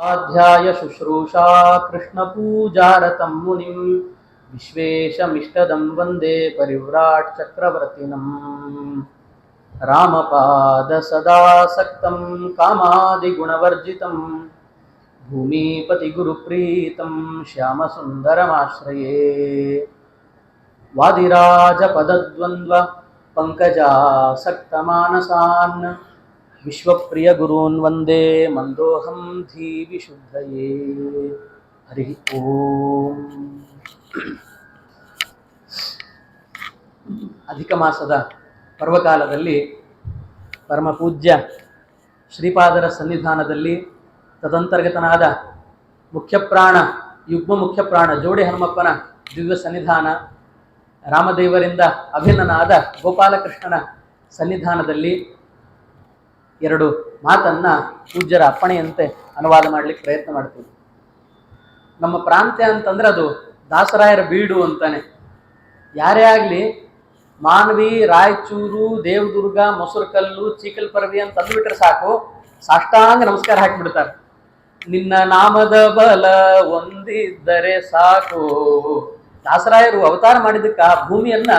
स्वाध्याय शुश्रूषा कृष्णपूजारतं मुनिं विश्वेशमिष्टदं वन्दे परिव्राट् चक्रवर्तिनम् रामपादसदासक्तं कामादिगुणवर्जितं भूमिपतिगुरुप्रीतं श्यामसुन्दरमाश्रये वादिराजपदद्वन्द्व पङ्कजासक्तमानसान् विश्वप्रिय गुरून् वन्दे मंदोहं धीविशुद्धये हरि ओम. ಅಧಿಕ ಮಾಸದ ಪರ್ವಕಾಲದಲ್ಲಿ ಪರಮ ಪೂಜ್ಯ ಶ್ರೀಪಾದರ ಸನ್ನಿಧಾನದಲ್ಲಿ ತದಂತರ್ಗತನಾದ ಮುಖ್ಯಪ್ರಾಣ ಯುಗ್ಮ ಮುಖ್ಯಪ್ರಾಣ ಜೋಡಿ ಹನುಮಪ್ಪನ ದಿವ್ಯ ಸನ್ನಿಧಾನ, ರಾಮದೇವರಿಂದ ಅಭಿನ್ನನಾದ ಗೋಪಾಲಕೃಷ್ಣನ ಸನ್ನಿಧಾನದಲ್ಲಿ ಎರಡು ಮಾತನ್ನ ಪೂಜ್ಯರ ಅಪ್ಪಣೆಯಂತೆ ಅನುವಾದ ಮಾಡಲಿಕ್ಕೆ ಪ್ರಯತ್ನ ಮಾಡ್ತೀವಿ. ನಮ್ಮ ಪ್ರಾಂತ್ಯ ಅಂತಂದ್ರೆ ಅದು ದಾಸರಾಯರ ಬೀಡು ಅಂತಾನೆ. ಯಾರೇ ಆಗಲಿ ಮಾನ್ವಿ, ರಾಯಚೂರು, ದೇವದುರ್ಗ, ಮೊಸರುಕಲ್ಲು, ಚೀಕಲ್ಪರ್ವಿ ಅಂತ ಅಂದ್ಬಿಟ್ರೆ ಸಾಕು, ಸಾಷ್ಟಾಂಗ ನಮಸ್ಕಾರ ಹಾಕಿಬಿಡ್ತಾರೆ. ನಿನ್ನ ನಾಮದ ಬಲ ಒಂದಿದ್ದರೆ ಸಾಕು. ದಾಸರಾಯರು ಅವತಾರ ಮಾಡಿದ್ದಕ್ಕ ಭೂಮಿಯನ್ನ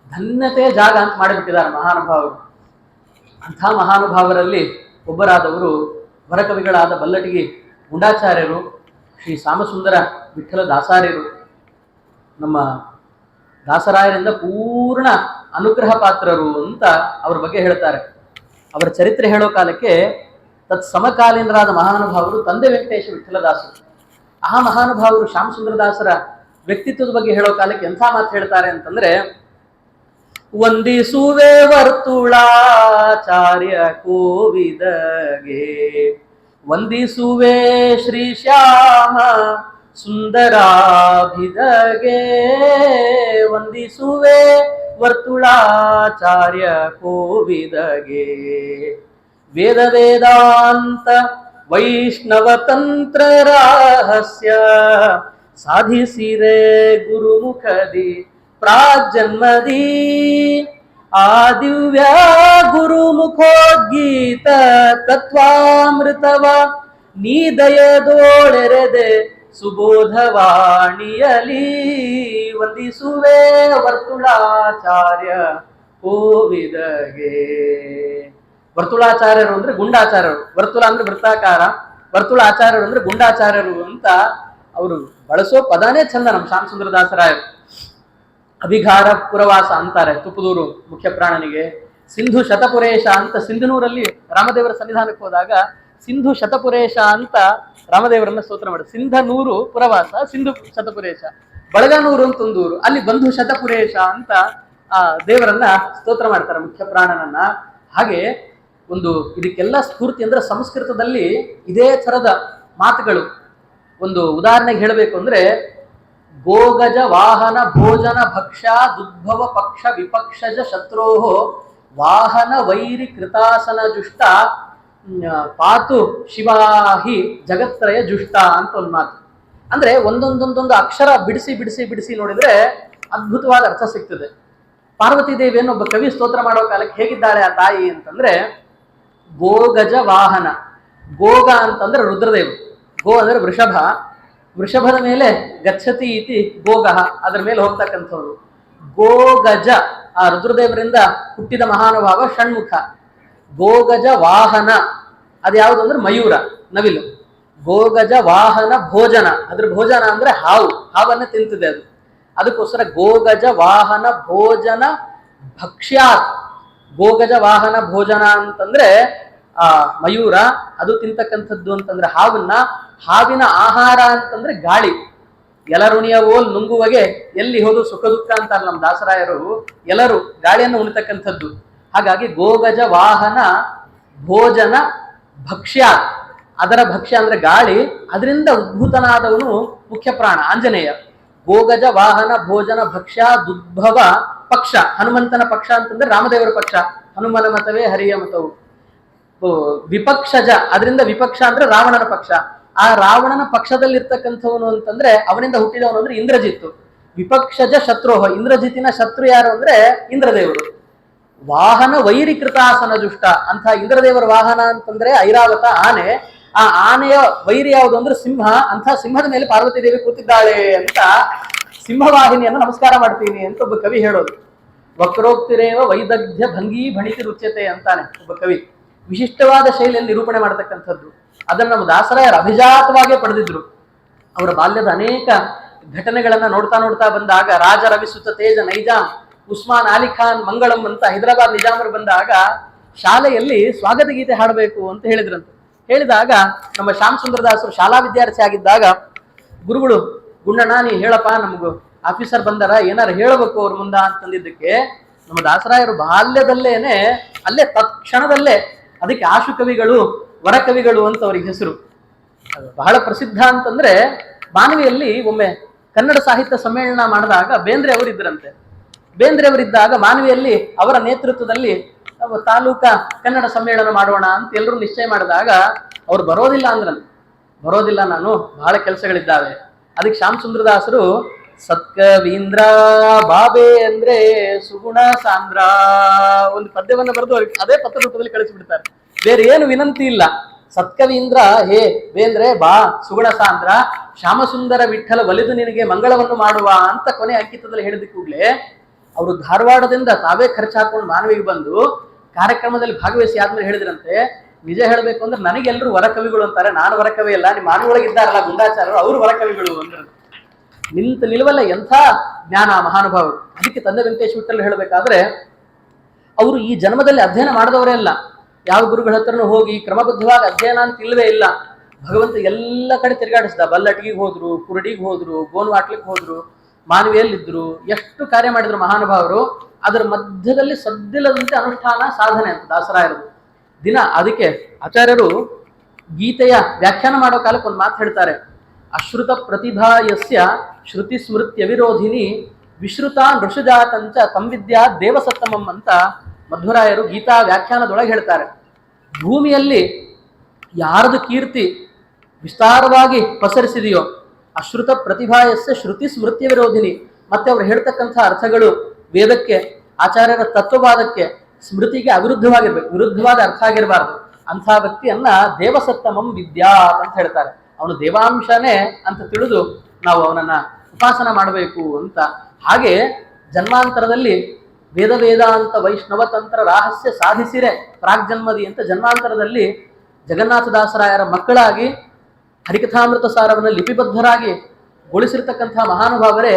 ಧನ್ಯತೆಯ ಜಾಗ ಅಂತ ಮಾಡಿಬಿಟ್ಟಿದ್ದಾರೆ ಮಹಾನುಭಾವರು. ಅಂಥ ಮಹಾನುಭಾವರಲ್ಲಿ ಒಬ್ಬರಾದವರು ವರಕವಿಗಳಾದ ಬಲ್ಲಟಗಿ ಗುಂಡಾಚಾರ್ಯರು, ಶ್ರೀ ಸಾಮಸುಂದರ ವಿಠಲ ದಾಸಾರ್ಯರು. ನಮ್ಮ ದಾಸರಾಯರಿಂದ ಪೂರ್ಣ ಅನುಗ್ರಹ ಪಾತ್ರರು ಅಂತ ಅವ್ರ ಬಗ್ಗೆ ಹೇಳ್ತಾರೆ. ಅವರ ಚರಿತ್ರೆ ಹೇಳೋ ಕಾಲಕ್ಕೆ ತತ್ ಸಮಕಾಲೀನರಾದ ಮಹಾನುಭಾವರು ತಂದೆ ವೆಂಕಟೇಶ ವಿಠಲದಾಸರು. ಆ ಮಹಾನುಭಾವರು ಶ್ಯಾಮಸುಂದರ ದಾಸರ ವ್ಯಕ್ತಿತ್ವದ ಬಗ್ಗೆ ಹೇಳೋ ಕಾಲಕ್ಕೆ ಎಂಥ ಮಾತು ಹೇಳ್ತಾರೆ ಅಂತಂದ್ರೆ, ವಂದಿಸುವೆ ವರ್ತುಳಾಚಾರ್ಯ ಕೋವಿದಗೆ, ವಂದಿಸುವೆ ಶ್ರೀ ಶ್ಯಾಮ ಸುಂದರಾಭಿದಗೆ, ವಂದಿಸುವೆ ವರ್ತುಳಾಚಾರ್ಯ ಕೋವಿದಗೆ. ವೇದ ವೇದಾಂತ ವೈಷ್ಣವ ತಂತ್ರ ರಹಸ್ಯ ಸಾಧಿಸಿರೆ ಗುರುಮುಖದಿ ಪ್ರಾಜನ್ಮದಿ. ಆ ದಿವ್ಯ ಗುರುಮುಖೋದ್ಗೀತ ತತ್ವಾಮೃತವ ನೀ ದಯದೋಳೆರೆದೆ ಸುಬೋಧವಾಣಿಯಲಿ. ವಂದಿಸುವೆ ವರ್ತುಳಾಚಾರ್ಯ ಕೋವಿದಗೆ. ವರ್ತುಳಾಚಾರ್ಯರು ಅಂದ್ರೆ ಗುಂಡಾಚಾರ್ಯರು, ವರ್ತುಳ ಅಂದ್ರೆ ವೃತ್ತಾಕಾರ, ವರ್ತುಳಾಚಾರ್ಯರು ಅಂದ್ರೆ ಗುಂಡಾಚಾರ್ಯರು ಅಂತ ಅವರು ಬಳಸೋ ಪದಾನೇ ಚಂದ ನಮ್ಮ ಶ್ಯಾಮಸುಂದರ ದಾಸರಾಯರು. ಅಭಿಘಾರ ಪುರವಾಸ ಅಂತಾರೆ ತುಪ್ಪದೂರು ಮುಖ್ಯ ಪ್ರಾಣನಿಗೆ. ಸಿಂಧು ಶತಪುರೇಶ ಅಂತ ಸಿಂಧನೂರಲ್ಲಿ ರಾಮದೇವರ ಸನ್ನಿಧಾನಕ್ಕೆ ಹೋದಾಗ ಸಿಂಧು ಶತಪುರೇಶ ಅಂತ ರಾಮದೇವರನ್ನ ಸ್ತೋತ್ರ ಮಾಡಿ. ಸಿಂಧನೂರು ಪುರವಾಸ, ಸಿಂಧು ಶತಪುರೇಶ. ಬಳಗನೂರು ಅಂತ ಒಂದೂರು, ಅಲ್ಲಿ ಬಂಧು ಶತಪುರೇಶ ಅಂತ ಆ ದೇವರನ್ನ ಸ್ತೋತ್ರ ಮಾಡ್ತಾರೆ ಮುಖ್ಯ ಪ್ರಾಣನನ್ನ. ಹಾಗೆ ಒಂದು ಇದಕ್ಕೆಲ್ಲ ಸ್ಫೂರ್ತಿ ಅಂದ್ರೆ ಸಂಸ್ಕೃತದಲ್ಲಿ ಇದೇ ಥರದ ಮಾತುಗಳು. ಒಂದು ಉದಾಹರಣೆಗೆ ಹೇಳಬೇಕು ಅಂದ್ರೆ, ಗೋಗಜ ವಾಹನ ಭೋಜನ ಭಕ್ಷ ದುದ್ಭವ ಪಕ್ಷ ವಿಪಕ್ಷಜ ಶತ್ರೋಹೋ ವಾಹನ ವೈರಿ ಕೃತಾಸನ ಜುಷ್ಟ ಪಾತು ಶಿವಾಹಿ ಜಗತ್ರಯ ಜುಷ್ಟ ಅಂತ ಒಂದು ಮಾತು. ಅಂದ್ರೆ ಒಂದೊಂದೊಂದೊಂದು ಅಕ್ಷರ ಬಿಡಿಸಿ ಬಿಡಿಸಿ ಬಿಡಿಸಿ ನೋಡಿದ್ರೆ ಅದ್ಭುತವಾದ ಅರ್ಥ ಸಿಗ್ತದೆ. ಪಾರ್ವತಿ ದೇವಿಯನ್ನು ಒಬ್ಬ ಕವಿ ಸ್ತೋತ್ರ ಮಾಡೋ ಕಾಲಕ್ಕೆ ಹೇಗಿದ್ದಾಳೆ ಆ ತಾಯಿ ಅಂತಂದ್ರೆ, ಗೋಗಜ ವಾಹನ. ಗೋಗ ಅಂತಂದ್ರೆ ರುದ್ರದೇವರು, ಗೋ ಅಂದ್ರೆ ವೃಷಭ, ವೃಷಭದ ಮೇಲೆ ಗಚ್ಚತಿ ಇತಿ ಗೋಗಹ, ಅದರ ಮೇಲೆ ಹೋಗ್ತಕ್ಕಂಥವ್ರು. ಗೋಗಜ ಆ ರುದ್ರದೇವರಿಂದ ಹುಟ್ಟಿದ ಮಹಾನುಭಾವ ಷಣ್ಮುಖ. ಗೋಗಜ ವಾಹನ ಅದ್ಯಾವುದು ಅಂದ್ರೆ ಮಯೂರ, ನವಿಲು. ಗೋಗಜ ವಾಹನ ಭೋಜನ, ಅದ್ರ ಭೋಜನ ಅಂದ್ರೆ ಹಾವು, ಹಾವನ್ನ ತಿಂತಿದೆ ಅದು. ಅದಕ್ಕೋಸ್ಕರ ಗೋಗಜ ವಾಹನ ಭೋಜನ ಭಕ್ಷ್ಯಾತ್. ಗೋಗಜ ವಾಹನ ಭೋಜನ ಅಂತಂದ್ರೆ ಆ ಮಯೂರ, ಅದು ತಿಂತಕ್ಕಂಥದ್ದು ಅಂತಂದ್ರೆ ಹಾವನ್ನ. ಹಾವಿನ ಆಹಾರ ಅಂತಂದ್ರೆ ಗಾಳಿ. ಎಲರುಣಿಯ ಓಲ್ ನುಂಗುವಗೆ ಎಲ್ಲಿ ಹೋದು ಸುಖ ದುಃಖ ಅಂತಾರೆ ನಮ್ಮ ದಾಸರಾಯರು. ಎಲ್ಲರೂ ಗಾಳಿಯನ್ನು ಉಣಿತಕ್ಕಂಥದ್ದು. ಹಾಗಾಗಿ ಗೋಗಜ ವಾಹನ ಭೋಜನ ಭಕ್ಷ್ಯ, ಅದರ ಭಕ್ಷ್ಯ ಅಂದ್ರೆ ಗಾಳಿ, ಅದರಿಂದ ಉದ್ಭೂತನಾದವನು ಮುಖ್ಯ ಪ್ರಾಣ ಆಂಜನೇಯ. ಗೋಗಜ ವಾಹನ ಭೋಜನ ಭಕ್ಷ್ಯ ದುದ್ಭವ ಪಕ್ಷ, ಹನುಮಂತನ ಪಕ್ಷ ಅಂತಂದ್ರೆ ರಾಮದೇವರ ಪಕ್ಷ, ಹನುಮನ ಮತವೇ ಹರಿಯ ಮತವು. ವಿಪಕ್ಷಜ, ಅದರಿಂದ ವಿಪಕ್ಷ ಅಂದ್ರೆ ರಾವಣನ ಪಕ್ಷ. ಆ ರಾವಣನ ಪಕ್ಷದಲ್ಲಿರ್ತಕ್ಕಂಥವನು ಅಂತಂದ್ರೆ ಅವನಿಂದ ಹುಟ್ಟಿದವನು ಅಂದ್ರೆ ಇಂದ್ರಜಿತ್ತು. ವಿಪಕ್ಷಜ ಶತ್ರೋಹ, ಇಂದ್ರಜಿತಿನ ಶತ್ರು ಯಾರು ಅಂದ್ರೆ ಇಂದ್ರದೇವರು. ವಾಹನ ವೈರಿ ಕೃತಾಸನ ಜುಷ್ಟ ಅಂತ ಇಂದ್ರದೇವರ ವಾಹನ ಅಂತಂದ್ರೆ ಐರಾವತ ಆನೆ. ಆ ಆನೆಯ ವೈರಿ ಯಾವುದು ಅಂದ್ರೆ ಸಿಂಹ, ಅಂತ ಸಿಂಹದ ಮೇಲೆ ಪಾರ್ವತಿ ದೇವಿ ಕೂತಿದ್ದಾಳೆ ಅಂತ ಸಿಂಹವಾಹಿನಿಯನ್ನು ನಮಸ್ಕಾರ ಮಾಡ್ತೀನಿ ಅಂತ ಒಬ್ಬ ಕವಿ ಹೇಳೋದು. ವಕ್ರೋಕ್ತಿರೇವ ವೈದಗ್ಧ್ಯ ಭಂಗಿ ಭಣಿತಿ ರುಚ್ಯತೆ ಅಂತಾನೆ ಒಬ್ಬ ಕವಿ. ವಿಶಿಷ್ಟವಾದ ಶೈಲಿಯಲ್ಲಿ ನಿರೂಪಣೆ ಮಾಡತಕ್ಕಂಥದ್ದು. ಅದನ್ನು ನಮ್ಮ ದಾಸರಾಯರು ಅಭಿಜಾತವಾಗೇ ಪಡೆದಿದ್ರು. ಅವರ ಬಾಲ್ಯದ ಅನೇಕ ಘಟನೆಗಳನ್ನ ನೋಡ್ತಾ ನೋಡ್ತಾ ಬಂದಾಗ, ರಾಜ ರವಿಸುತ ತೇಜ ನೈಜಾಂ ಉಸ್ಮಾನ್ ಅಲಿ ಖಾನ್ ಮಂಗಳಂ ಅಂತ ಹೈದರಾಬಾದ್ ನಿಜಾಮರು ಬಂದಾಗ ಶಾಲೆಯಲ್ಲಿ ಸ್ವಾಗತ ಗೀತೆ ಹಾಡಬೇಕು ಅಂತ ಹೇಳಿದ್ರಂತೆ. ಹೇಳಿದಾಗ ನಮ್ಮ ಶ್ಯಾಮ್ ಸುಂದರದಾಸರು ಶಾಲಾ ವಿದ್ಯಾರ್ಥಿ ಆಗಿದ್ದಾಗ ಗುರುಗಳು, ಗುಂಡಣ್ಣ ನೀ ಹೇಳಪ್ಪ, ನಮಗೂ ಆಫೀಸರ್ ಬಂದಾರ, ಏನಾರು ಹೇಳಬೇಕು ಅವ್ರ ಮುಂದ ಅಂತಂದಿದ್ದಕ್ಕೆ ನಮ್ಮ ದಾಸರಾಯರು ಬಾಲ್ಯದಲ್ಲೇನೆ ಅಲ್ಲೇ ತತ್ಕ್ಷಣದಲ್ಲೇ ಅದಕ್ಕೆ ಆಶು ಕವಿಗಳು, ವರ ಕವಿಗಳು ಅಂತ ಅವ್ರಿಗೆ ಹೆಸರು. ಬಹಳ ಪ್ರಸಿದ್ಧ ಅಂತಂದ್ರೆ, ಮಾನವಿಯಲ್ಲಿ ಒಮ್ಮೆ ಕನ್ನಡ ಸಾಹಿತ್ಯ ಸಮ್ಮೇಳನ ಮಾಡಿದಾಗ ಬೇಂದ್ರೆ ಅವರಿದ್ದರಂತೆ. ಬೇಂದ್ರೆ ಅವರಿದ್ದಾಗ ಮಾನವಿಯಲ್ಲಿ ಅವರ ನೇತೃತ್ವದಲ್ಲಿ ತಾಲೂಕಾ ಕನ್ನಡ ಸಮ್ಮೇಳನ ಮಾಡೋಣ ಅಂತ ಎಲ್ಲರೂ ನಿಶ್ಚಯ ಮಾಡಿದಾಗ ಅವ್ರು ಬರೋದಿಲ್ಲ ಅಂದ್ರಂತೆ. ಬರೋದಿಲ್ಲ, ನಾನು ಬಹಳ ಕೆಲಸಗಳಿದ್ದಾವೆ. ಅದಕ್ಕೆ ಶ್ಯಾಮ್ ಸುಂದರದಾಸರು ಸತ್ಕವೀಂದ್ರ ಬಾಬೆ ಅಂದ್ರೆ ಸುಗುಣ ಸಾಂದ್ರ ಒಂದು ಪದ್ಯವನ್ನು ಬರೆದು ಅದೇ ಪತ್ರ ರೂಪದಲ್ಲಿ ಕಳಿಸಿಬಿಡ್ತಾರೆ. ಬೇರೆ ಏನು ವಿನಂತಿ ಇಲ್ಲ. ಸತ್ಕವೀಂದ್ರ ಹೇ ಬೇಂದ್ರೆ ಬಾ, ಸುಗುಣ ಸಾಂದ್ರ ಶ್ಯಾಮಸುಂದರ ವಿಠಲ ಒಲಿದು ನಿನಗೆ ಮಂಗಳವನ್ನು ಮಾಡುವ ಅಂತ ಕೊನೆ ಅಂಕಿತದಲ್ಲಿ ಹೇಳಿದ ಕೂಡಲೇ ಅವರು ಧಾರವಾಡದಿಂದ ತಾವೇ ಖರ್ಚು ಹಾಕೊಂಡು ಮಾನವಿಗೆ ಬಂದು ಕಾರ್ಯಕ್ರಮದಲ್ಲಿ ಭಾಗವಹಿಸಿ ಆದ್ಮೇಲೆ ಹೇಳಿದ್ರಂತೆ, ನಿಜ ಹೇಳಬೇಕು ಅಂದ್ರೆ ನನಗೆಲ್ಲರೂ ವರಕವಿಗಳು ಅಂತಾರೆ, ನಾನು ವರಕವಿ ಅಲ್ಲ, ನಿಮ್ಮ ಮಾನವೊಳಗಿದ್ದಾರಲ್ಲ ಗುಂಡಾಚಾರ್ಯರು ಅವರು ವರಕವಿಗಳು ಅಂದ್ರೆ ನಿಲ್ವಲ್ಲ. ಎಂಥ ಜ್ಞಾನ ಮಹಾನುಭಾವರು. ಅದಕ್ಕೆ ತಂದೆ ವೆಂಕಟೇಶ್ ವಿಠಲ್ ಹೇಳಬೇಕಾದ್ರೆ ಅವರು ಈ ಜನ್ಮದಲ್ಲಿ ಅಧ್ಯಯನ ಮಾಡಿದವರೇ ಅಲ್ಲ. ಯಾವ ಗುರುಗಳ ಹತ್ರನೂ ಹೋಗಿ ಕ್ರಮಬದ್ಧವಾಗಿ ಅಧ್ಯಯನ ಅಂತ ಇಲ್ಲವೇ ಇಲ್ಲ. ಭಗವಂತ ಎಲ್ಲ ಕಡೆ ತಿರುಗಾಡಿಸಿದ. ಬಲ್ಲಟಿಗೆ ಹೋದ್ರು, ಕುರಡಿಗೆ ಹೋದ್ರು, ಗೋನ್ವಾಟ್ಲಿಗೆ ಹೋದ್ರು, ಮಾನವಿಯಲ್ಲಿದ್ರು, ಎಷ್ಟು ಕಾರ್ಯ ಮಾಡಿದ್ರು ಮಹಾನುಭಾವರು. ಅದರ ಮಧ್ಯದಲ್ಲಿ ಸದ್ದಿಲ್ಲದಂತೆ ಅನುಷ್ಠಾನ ಸಾಧನೆ ಅಂತ ದಾಸರಾಯರು ದಿನ. ಅದಕ್ಕೆ ಆಚಾರ್ಯರು ಗೀತೆಯ ವ್ಯಾಖ್ಯಾನ ಮಾಡೋ ಕಾಲಕ್ಕೆ ಒಂದು ಮಾತು ಹೇಳ್ತಾರೆ, ಅಶ್ರುತ ಪ್ರತಿಭಾ ಯಸ್ಯ ಶ್ರುತಿ ಸ್ಮೃತ್ಯ ವಿರೋಧಿನಿ ವಿಶ್ರುತ ನೃಷಜಾತಂಚ ತಂವಿದ್ಯಾ ದೇವಸತ್ತಮಂ ಅಂತ ಮಧ್ವರಾಯರು ಗೀತಾ ವ್ಯಾಖ್ಯಾನದೊಳಗೆ ಹೇಳ್ತಾರೆ. ಭೂಮಿಯಲ್ಲಿ ಯಾರದು ಕೀರ್ತಿ ವಿಸ್ತಾರವಾಗಿ ಪಸರಿಸಿದೆಯೋ ಅಶ್ರುತ ಪ್ರತಿಭಾಯಸ್ಯ ಶ್ರುತಿ ಸ್ಮೃತ್ಯ ವಿರೋಧಿನಿ, ಮತ್ತೆ ಅವ್ರು ಹೇಳ್ತಕ್ಕಂಥ ಅರ್ಥಗಳು ವೇದಕ್ಕೆ, ಆಚಾರ್ಯರ ತತ್ವವಾದಕ್ಕೆ, ಸ್ಮೃತಿಗೆ ಅವಿರುದ್ಧವಾಗಿರ್ಬೇಕು, ವಿರುದ್ಧವಾದ ಅರ್ಥ ಆಗಿರಬಾರ್ದು. ಅಂಥ ವ್ಯಕ್ತಿಯನ್ನ ದೇವಸತ್ತಮಂ ವಿದ್ಯಾ ಅಂತ ಹೇಳ್ತಾರೆ. ಅವನು ದೇವಾಂಶನೇ ಅಂತ ತಿಳಿದು ನಾವು ಅವನನ್ನ ಉಪಾಸನ ಮಾಡಬೇಕು ಅಂತ. ಹಾಗೆ ಜನ್ಮಾಂತರದಲ್ಲಿ ವೇದ ವೇದಾಂತ ವೈಷ್ಣವ ತಂತ್ರ ರಹಸ್ಯ ಸಾಧಿಸಿರೆ ಪ್ರಾಗ್ಜನ್ಮದಿ ಅಂತ ಜನ್ಮಾಂತರದಲ್ಲಿ ಜಗನ್ನಾಥದಾಸರಾಯರ ಮಕ್ಕಳಾಗಿ ಹರಿಕಥಾಮೃತ ಸಾರವನ್ನು ಲಿಪಿಬದ್ಧರಾಗಿ ಗೊಳಿಸಿರ್ತಕ್ಕಂಥ ಮಹಾನುಭಾವರೇ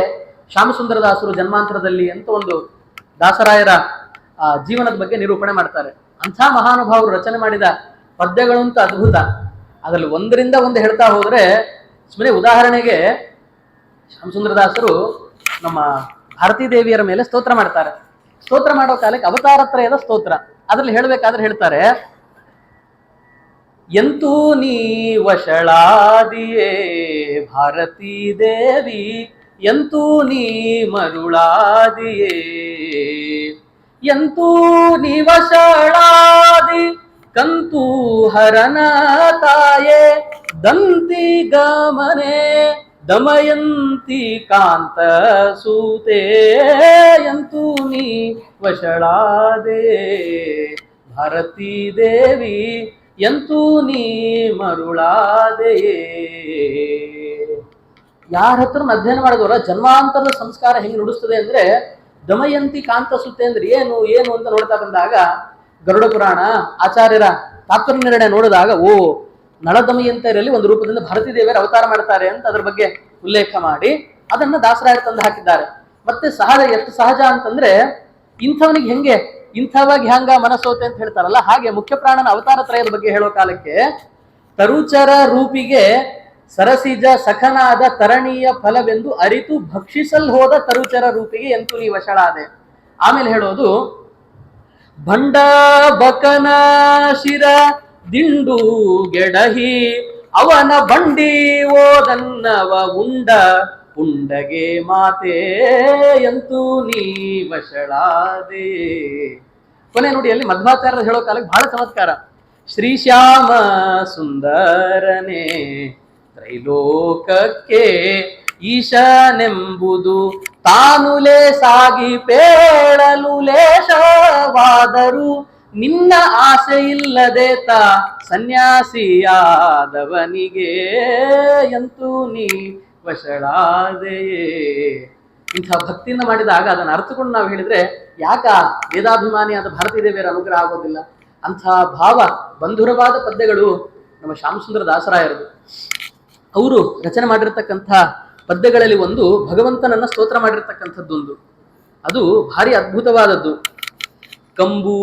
ಶ್ಯಾಮಸುಂದರದಾಸರು ಜನ್ಮಾಂತರದಲ್ಲಿ ಅಂತ ಒಂದು ದಾಸರಾಯರ ಜೀವನದ ಬಗ್ಗೆ ನಿರೂಪಣೆ ಮಾಡ್ತಾರೆ. ಅಂಥ ಮಹಾನುಭಾವರು ರಚನೆ ಮಾಡಿದ ಪದ್ಯಗಳು ಅಂತ ಅದ್ಭುತ. ಅದರಲ್ಲಿ ಒಂದರಿಂದ ಒಂದು ಹೇಳ್ತಾ ಹೋದ್ರೆ, ಸುಮ್ಮನೆ ಉದಾಹರಣೆಗೆ ಶ್ಯಾಮಸುಂದರದಾಸರು ನಮ್ಮ ಭಾರತೀ ದೇವಿಯರ ಮೇಲೆ ಸ್ತೋತ್ರ ಮಾಡ್ತಾರೆ. ಸ್ತೋತ್ರ ಮಾಡೋ ಕಾಲಕ್ಕೆ ಅವತಾರತ್ರಯದ ಸ್ತೋತ್ರ. ಅದರಲ್ಲಿ ಹೇಳ್ಬೇಕಾದ್ರೆ ಹೇಳ್ತಾರೆ, ಎಂತೂ ನೀ ವಶಳಾದಿಯೇ ಭಾರತೀ ದೇವಿ, ಎಂತೂ ನೀ ಮರುಳಾದಿಯೇ, ಎಂತೂ ನೀ ವಶಳಾದಿ ಕಂತೂ ಹರನ ತಾಯೇ, ದಂತಿ ಗಮನೆ ದಮಯಂತಿ ಕಾಂತ ಸೂತೆ, ಎಂತೂ ನೀ ವಶಳಾದೆ ಭಾರತೀ ದೇವಿ, ಎಂತೂ ನೀ ಮರುಳಾದೆಯೇ. ಯಾರ ಹತ್ರ ಅಧ್ಯಯನ ಮಾಡಿದವರ ಜನ್ಮಾಂತರದ ಸಂಸ್ಕಾರ ಹೆಂಗೆ ನುಡಿಸ್ತದೆ ಅಂದ್ರೆ, ದಮಯಂತಿ ಕಾಂತ ಸುತ್ತೆ ಅಂದ್ರೆ ಏನು ಏನು ಅಂತ ನೋಡ್ತಾ ಬಂದಾಗ ಗರುಡ ಪುರಾಣ ಆಚಾರ್ಯರ ತಾತ್ಪರ್ಯ ನಿರ್ಣಯ ನೋಡಿದಾಗ ಓ ನಳದಮಯಂತರಲ್ಲಿ ಒಂದು ರೂಪದಿಂದ ಭಾರತೀ ದೇವಿಯರ ಅವತಾರ ಮಾಡ್ತಾರೆ ಅಂತ ಅದ್ರ ಬಗ್ಗೆ ಉಲ್ಲೇಖ ಮಾಡಿ ಅದನ್ನ ದಾಸರಾಯರು ತಂದು ಹಾಕಿದ್ದಾರೆ. ಮತ್ತೆ ಸಹಜ, ಎಷ್ಟು ಸಹಜ ಅಂತಂದ್ರೆ ಇಂಥವನಿಗೆ ಹೆಂಗೆ ಇಂಥವಾಗಿ ಹ್ಯಾಂಗ ಮನಸ್ಸೋತೆ ಅಂತ ಹೇಳ್ತಾರಲ್ಲ, ಹಾಗೆ ಮುಖ್ಯ ಪ್ರಾಣನ ಅವತಾರ ತ್ರಯದ ಬಗ್ಗೆ ಹೇಳೋ ಕಾಲಕ್ಕೆ ತರುಚರ ರೂಪಿಗೆ ಸರಸಿಜ ಸಖನಾದ ತರಣೀಯ ಫಲವೆಂದು ಅರಿತು ಭಕ್ಷಿಸಲ್ ಹೋದ ತರುಚರ ರೂಪಿಗೆ ಎಂತೂ ನೀ ವಶಳಾದೆ. ಆಮೇಲೆ ಹೇಳೋದು, ಭಂಡ ಬಕನ ಶಿರ ದಿಂಡು ಗೆಡಹಿ ಅವನ ಬಂಡಿ ಓದನ್ನವ ಉಂಡ ಉಂಡಗೆ ಮಾತೆ, ಎಂತೂ ನೀ ವಶಳಾದೆ. ಕೊನೆ ನೋಡಿ, ಅಲ್ಲಿ ಮಧ್ವಾಚಾರ್ಯರು ಹೇಳೋ ಕಾಲಕ್ಕೆ ಬಹಳ ಚಮತ್ಕಾರ. ಶ್ರೀಶ್ಯಾಮ ಸುಂದರನೇ ತ್ರೈಲೋಕಕ್ಕೆ ಈಶನೆಂಬುದು ತಾನುಲೇ ಸಾಗಿ ಪೇಳಲು ಲೇಷವಾದರು ನಿನ್ನ ಆಸೆ ಇಲ್ಲದೆ ಸನ್ಯಾಸಿಯಾದವನಿಗೆ ಎಂತೂ ನೀ ವಶಳಾದೆಯೇ. ಇಂಥ ಭಕ್ತಿಯಿಂದ ಮಾಡಿದಾಗ ಅದನ್ನು ಅರ್ಥಕೊಂಡು ನಾವು ಹೇಳಿದ್ರೆ ಯಾಕ ವೇದಾಭಿಮಾನಿಯಾದ ಭಾರತೀ ದೇವಿಯರ ಅನುಗ್ರಹ ಆಗೋದಿಲ್ಲ? ಅಂಥ ಭಾವ ಬಂಧುರವಾದ ಪದ್ಯಗಳು ನಮ್ಮ ಶ್ಯಾಮಸುಂದರ ದಾಸರಾಯರದು. ಅವರು ರಚನೆ ಮಾಡಿರ್ತಕ್ಕಂಥ ಪದ್ಯಗಳಲ್ಲಿ ಒಂದು ಭಗವಂತನನ್ನ ಸ್ತೋತ್ರ ಮಾಡಿರ್ತಕ್ಕಂಥದ್ದೊಂದು, ಅದು ಭಾರಿ ಅದ್ಭುತವಾದದ್ದು. ಕಂಬೂ